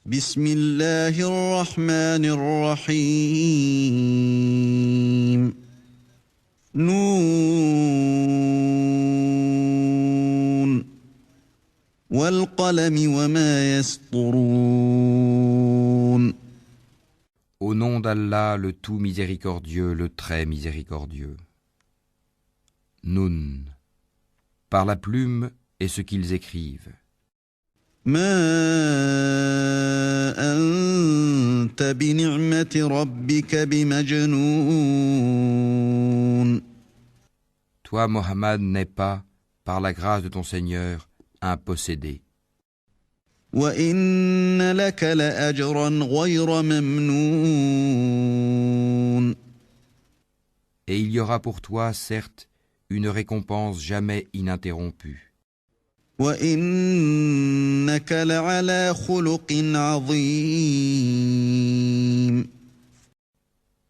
بسم الله الرحمن الرحيم نون والقلم وما يسطرون Au nom d'Allah, le tout miséricordieux, le très miséricordieux. Nun, par la plume et ce qu'ils écrivent. ما أنت بنعمة ربك بمجنون Toi, Mohammed, n'es pas, par la grâce de ton Seigneur, un possédé. وإن لك لأجرا غير ممنون Et il y aura pour toi, certes, une récompense jamais ininterrompue. وإنك لعلى خلق عظيم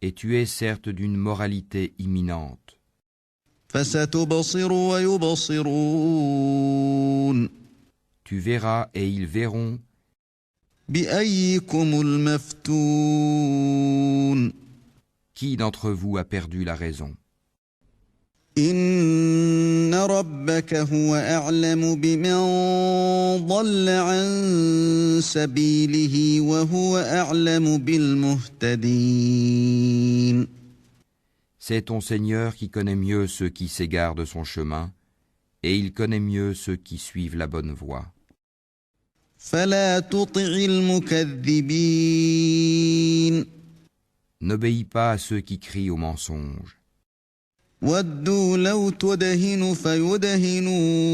Et tu es certes d'une moralité imminente. فستبصر ويبصرون Tu verras et ils verront بأيكم المفتون qui d'entre vous a perdu la raison. إن ربك هو أعلم بمن ضل عن سبيله وهو أعلم بالمهتدين C'est ton Seigneur qui connaît mieux ceux qui s'égarent de son chemin, et il connaît mieux ceux qui suivent la bonne voie. فلا تطع المكذبين N'obéis pas à ceux qui crient au mensonge. ودوا لو تدهن فيدهنون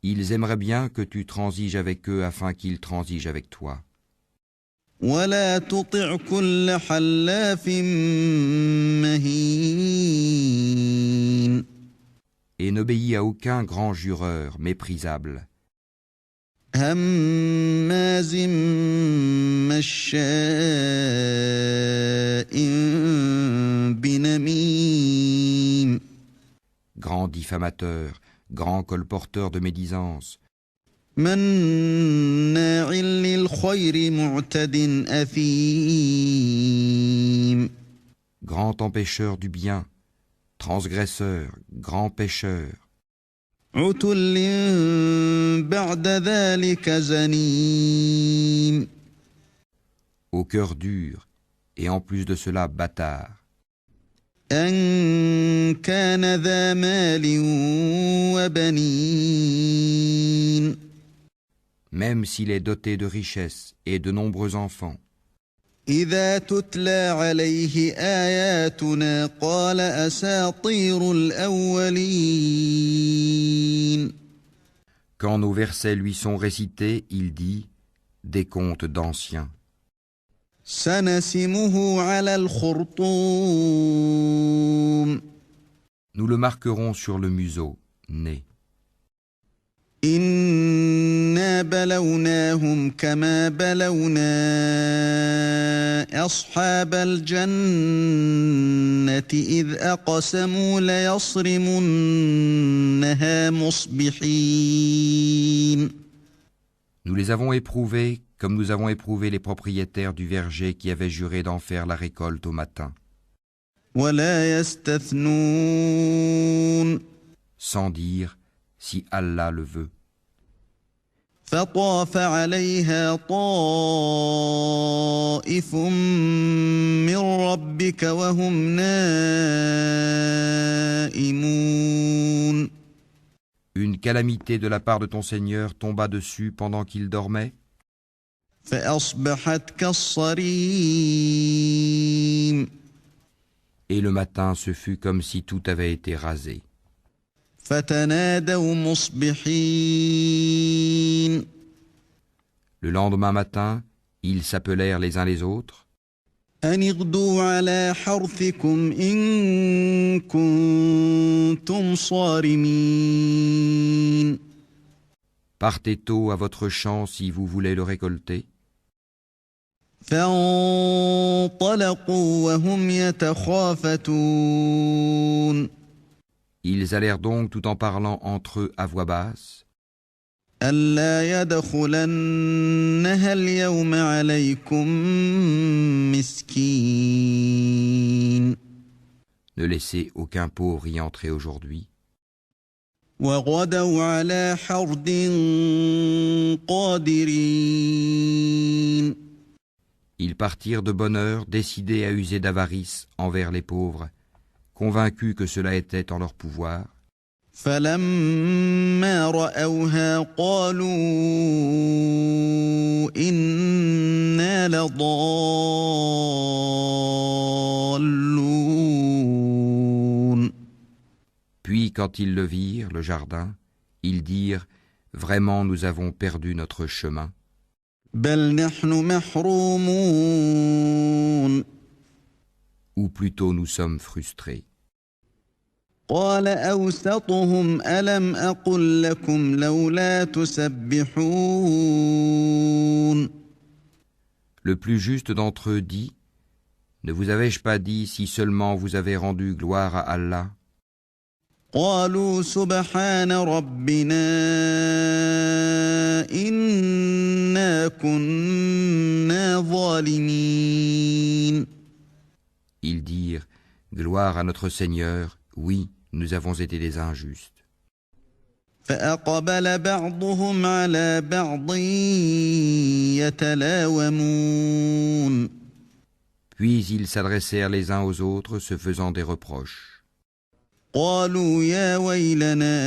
Ils aimeraient bien que tu transiges avec eux afin qu'ils transigent avec toi. ولا تطع كل حلاف مهين Et n'obéis à aucun grand jureur méprisable, هماز مشاء بنميم grand diffamateur, grand colporteur de médisance, مناع للخير معتد أثيم grand empêcheur du bien, transgresseur, grand pécheur, عتل بعد ذلك زنيم au cœur dur, et en plus de cela bâtard, أن كان ذا مال وبنين même s'il est doté de richesses et de nombreux enfants. إذا تتلى عليه آياتنا قال أساطير الأولين Quand nos versets lui sont récités, il dit des contes d'anciens. سنسمه على الخرطوم Nous le marquerons sur le museau, nez. إنا بلوناهم كما بلونا أصحاب الجنة إذ أقسموا ليصرمنها مصبحين Nous les avons éprouvés comme nous avons éprouvé les propriétaires du verger qui avaient juré d'en faire la récolte au matin, ولا يستثنون sans dire si Allah le veut. فطاف عليها طائف من ربك وهم نائمون Une calamité de la part de ton Seigneur tomba dessus pendant qu'il dormait, فأصبحت كالصريم et le matin ce fut comme si tout avait été rasé. فتنادوا مصبحين Le lendemain matin, ils s'appelèrent les uns les autres, أن اغدوا على حرثكم إن كنتم صارمين partez tôt à votre champ si vous voulez le récolter. فانطلقوا وهم يتخافتون Ils allèrent donc tout en parlant entre eux à voix basse. ألا يدخلنها اليوم عليكم مسكين Ne laissez aucun pauvre y entrer aujourd'hui. وغدوا على حرد قادرين Ils partirent de bonne heure, décidés à user d'avarice envers les pauvres, convaincus que cela était en leur pouvoir. فلما رأوها قالوا إنا لضالون Puis, quand ils le virent, le jardin, ils dirent « Vraiment, nous avons perdu notre chemin. بل نحن محرومون Ou plutôt, nous sommes frustrés. » قال أوسطهم ألم أقل لكم لولا تسبحون Le plus juste d'entre eux dit « Ne vous avais-je pas dit si seulement vous avez rendu gloire à Allah ?» قالوا سبحان ربنا إنا كنا ظالمين Ils dirent « Gloire à notre Seigneur, oui, nous avons été des injustes. » فأقبل بعضهم على بعض يتلاومون Puis ils s'adressèrent les uns aux autres, se faisant des reproches. قالوا يا ويلنا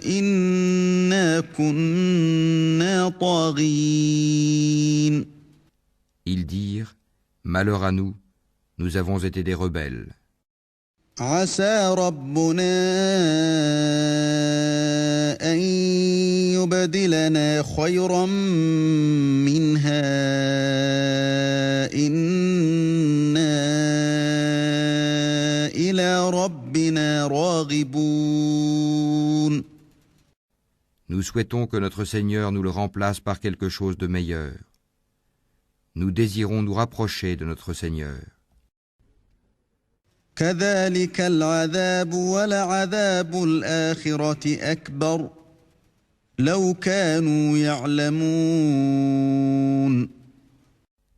إنا كنا طاغين Ils dirent « Malheur à nous, nous avons été des rebelles. عسى ربنا أن يبدلنا خيرا منها إنا إلى ربنا راغبون Nous souhaitons que notre Seigneur nous le remplace par quelque chose de meilleur. Nous désirons nous rapprocher de notre Seigneur. كذلك العذاب ولعذاب الآخرة أكبر لو كانوا يعلمون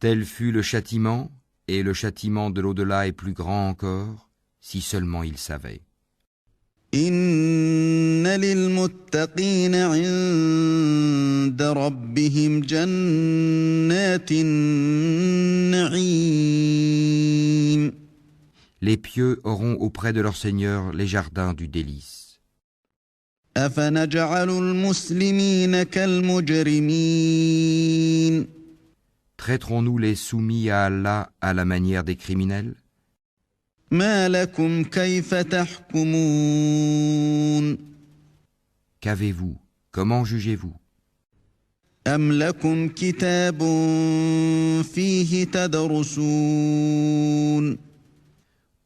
Tel fut le châtiment, et le châtiment de l'au-delà est plus grand encore, si seulement ils savaient. إن للمتقين عند ربهم جنات النعيم Les pieux auront auprès de leur Seigneur les jardins du délice. أفنجعل المسلمين كالمجرمين Traiterons-nous les soumis à Allah à la manière des criminels? ما لكم كيف تحكمون Qu'avez-vous? Comment jugez-vous? أم لكم كتاب فيه تدرسون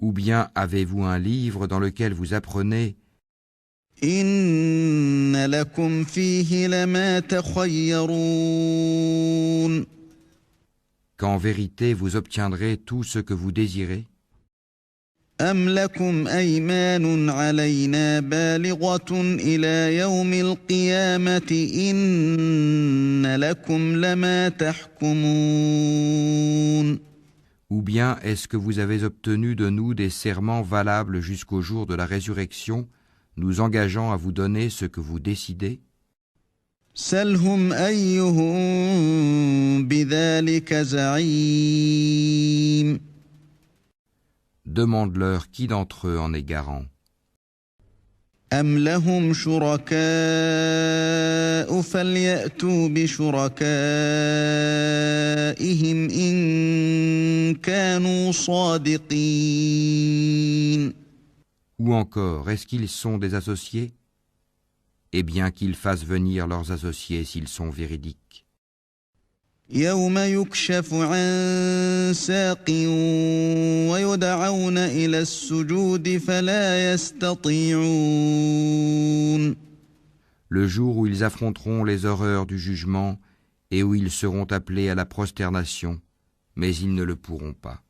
Ou bien avez-vous un livre dans lequel vous apprenez إن لكم فيه لما تخيرون qu'en vérité vous obtiendrez tout ce que vous désirez? أم لكم أيمان علينا بالغة إلى يوم القيامة إن لكم لما تحكمون Ou bien est-ce que vous avez obtenu de nous des serments valables jusqu'au jour de la résurrection, nous engageant à vous donner ce que vous décidez? سلهم أيهم بذلك زعيم Demande-leur qui d'entre eux en est garant. أم لهم شركاء فليأتوا بشركائهم إن كانوا صادقين Ou encore, est-ce qu'ils sont des associés? Eh bien qu'ils fassent venir leurs associés s'ils sont véridiques. يوم يكشف عن ساق ويدعون إلى السجود فلا يستطيعون Le jour où ils affronteront les horreurs du jugement et où ils seront appelés à la prosternation, mais ils ne le pourront pas.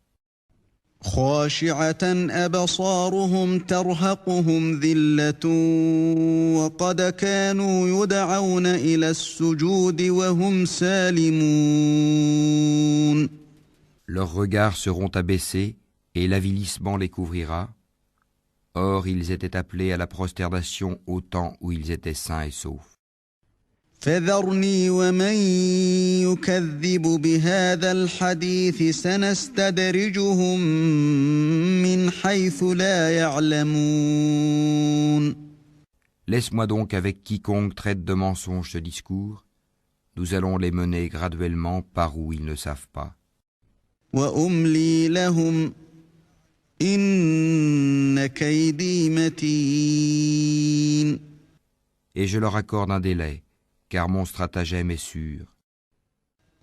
خاشعة أبصارهم ترهقهم ذلة وقد كانوا يدعون إلى السجود وهم سالمون. Leurs regards seront abaissés et l'avilissement les couvrira. Or, ils étaient appelés à la prosternation au temps où ils étaient sains et saufs. فذرني ومن يكذب بهذا الحديث سنستدرجهم من حيث لا يعلمون. Laisse-moi donc avec quiconque traite de mensonge ce discours. Nous allons les mener graduellement par où ils ne savent pas. وأملي لهم إن كيدي متين. Et je leur accorde un délai, car mon stratagème est sûr.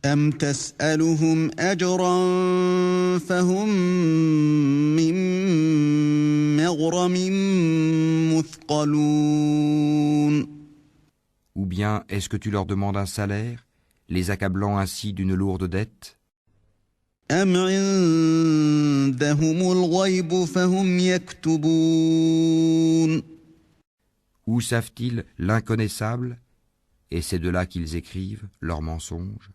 أم تسألهم أجرا فهم من مغرم مثقلون. Ou bien est-ce que tu leur demandes un salaire, les accablant ainsi d'une lourde dette? أم عندهم الغيب فهم يكتبون. Où savent-ils l'inconnaissable? Et c'est de là qu'ils écrivent leurs mensonges.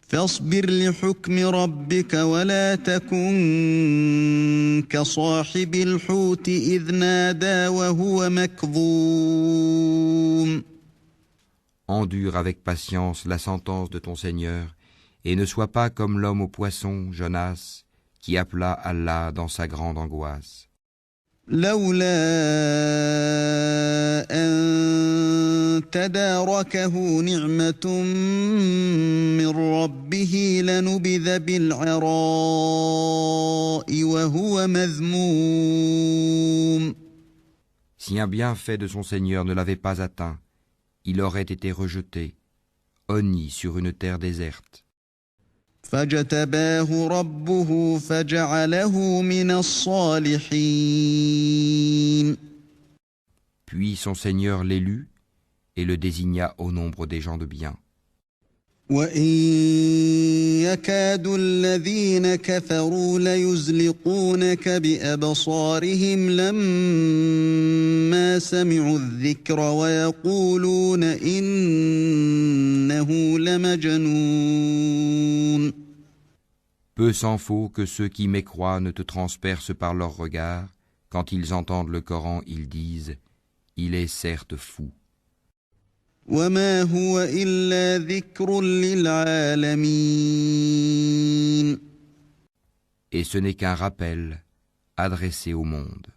فاصبر لحكم ربك ولا تكن كصاحب الحوت إذ نادى وهو مكظوم. Endure avec patience la sentence de ton Seigneur, et ne sois pas comme l'homme au poisson, Jonas, qui appela Allah dans sa grande angoisse. لولا أن تداركه نعمة من ربه لنبذ بالعراء وهو مذموم. Si un bienfait de son Seigneur ne l'avait pas atteint, il aurait été rejeté, honni sur une terre déserte. فاجتباه ربه فجعله من الصالحين. Puis son Seigneur l'élut et le désigna au nombre des gens de bien. وإن يكاد الذين كفروا ليزلقونك بأبصارهم لما سمعوا الذكر ويقولون إنه لمجنون. Peu s'en faut que ceux qui mécroient ne te transpercent par leurs regards. Quand ils entendent le Coran, ils disent « Il est certes fou ». وما هو إلا ذكر للعالمين. Et ce n'est qu'un rappel adressé au monde.